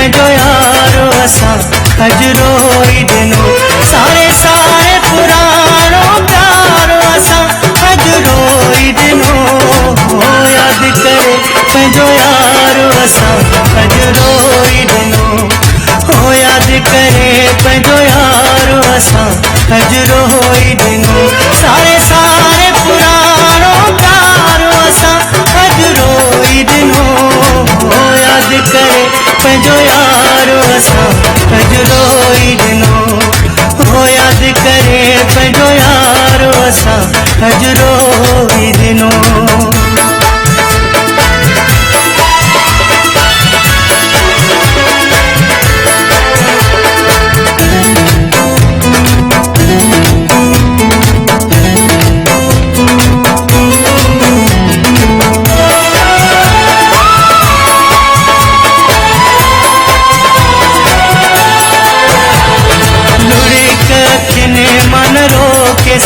पंहिंजो यारो असां हजरो ई ॾिनो सारे सारे पुराणो प्यारो असां हजरो ई ॾिनो यादि करे पंहिंजो यारो असां हजरो ई ॾिनो यादि करे पंहिंजो यारो असां हजरो ई ॾिनो सारे सारे पुराणो प्यारो असां हजरो ई ॾिनो यादि करे पंहिंजो यारो असां हजरो ई ॾिनो यादि करे पंहिंजो यारो असां हजरो ई ॾिनो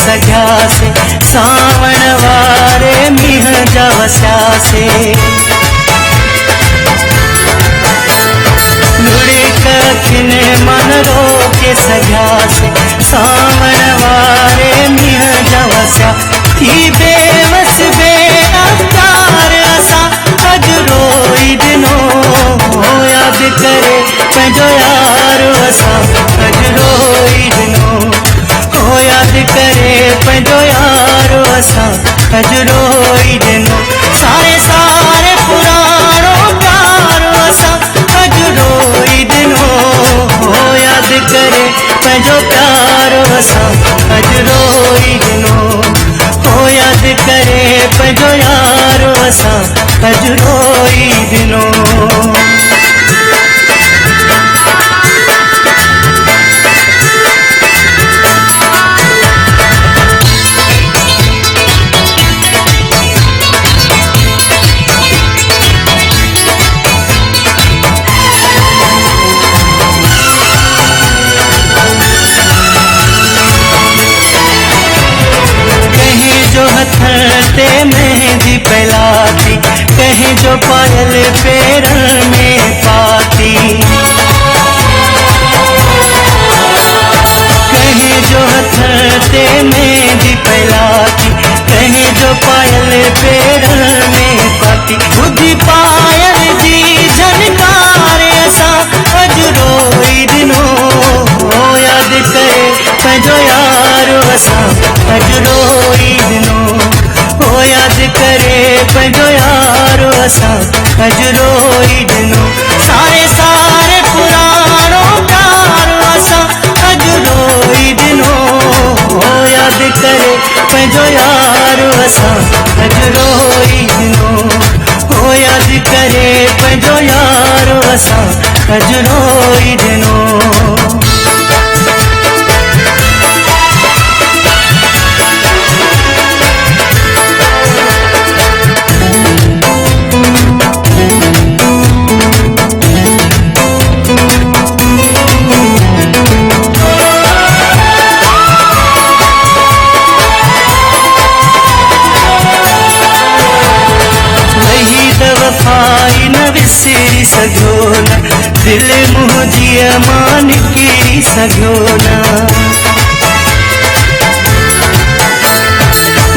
सघियासे सावण वारे मींह जा वसियासे लुड़ी कखिने मन रोके सघियासे सावण वारे मींह जा वसिया थी बेवस बेअख्तियार असां हजरो ई ॾिनो यादि करे पंहिंजो यारो असां हजरो ई ॾिनो यादि करे पंहिंजो यारो असां हजरो ई ॾिनो सारे सारे पुराणो प्यारो असां हजरो ई ॾिनो यादि करे पंहिंजो प्यारो असां हजरो ई ॾिनो यादि करे पंहिंजो यारो असां हजरो ई ॾिनो ते मेहंदी पहलाती कहीं जो पायल पैरन में पाती कहीं जो हथ ते मेहंदी पहलाती कहीं जो पायल पैरन में पाती बुद्धि पायल जी झनकार असां हजरो ई ॾिनो यादि करे पंहिंजो यारो असां हजरो ई ॾिनो यादि करे पंहिंजो यारो असां हजरो ई ॾिनो सारे सारे पुराणो प्यारो असां हजरो ई ॾिनो यादि करे पंहिंजो यारो असां हजरो ई ॾिनो यादि करे पंहिंजो यारो असां हजरो ई ॾिनो वफ़ाई न विसरी सघो न दिल मुंहिंजी मां निकिरी सघो न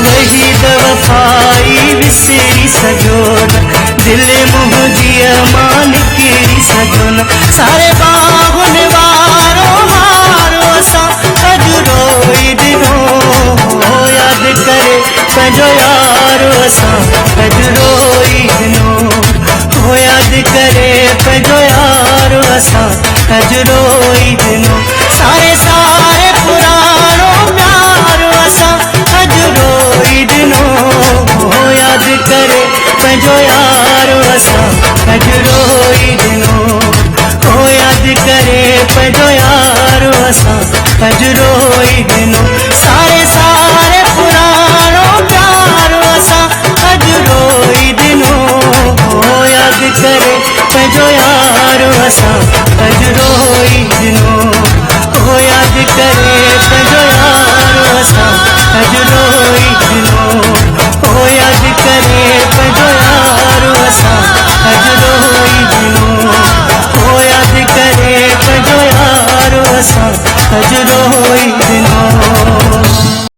वही वफ़ाई विसरी सघो न दिल मुंहिंजी मां निकिरी सघो न सारे बाहुनि वारो हारो असां हजरो ई ॾिनो यादि करे पंहिंजो यारो असां हजरो ई ॾिनो यादि करे पंहिंजो यारो असां हजरो ई ॾिनो सारे सारे पुराणो प्यारो असां हजरो ई ॾिनो यादि करे पंहिंजो यारो असां हजरो ई ॾिनो यादि करे पंहिंजो यारो असां हजरो ई ॾिनो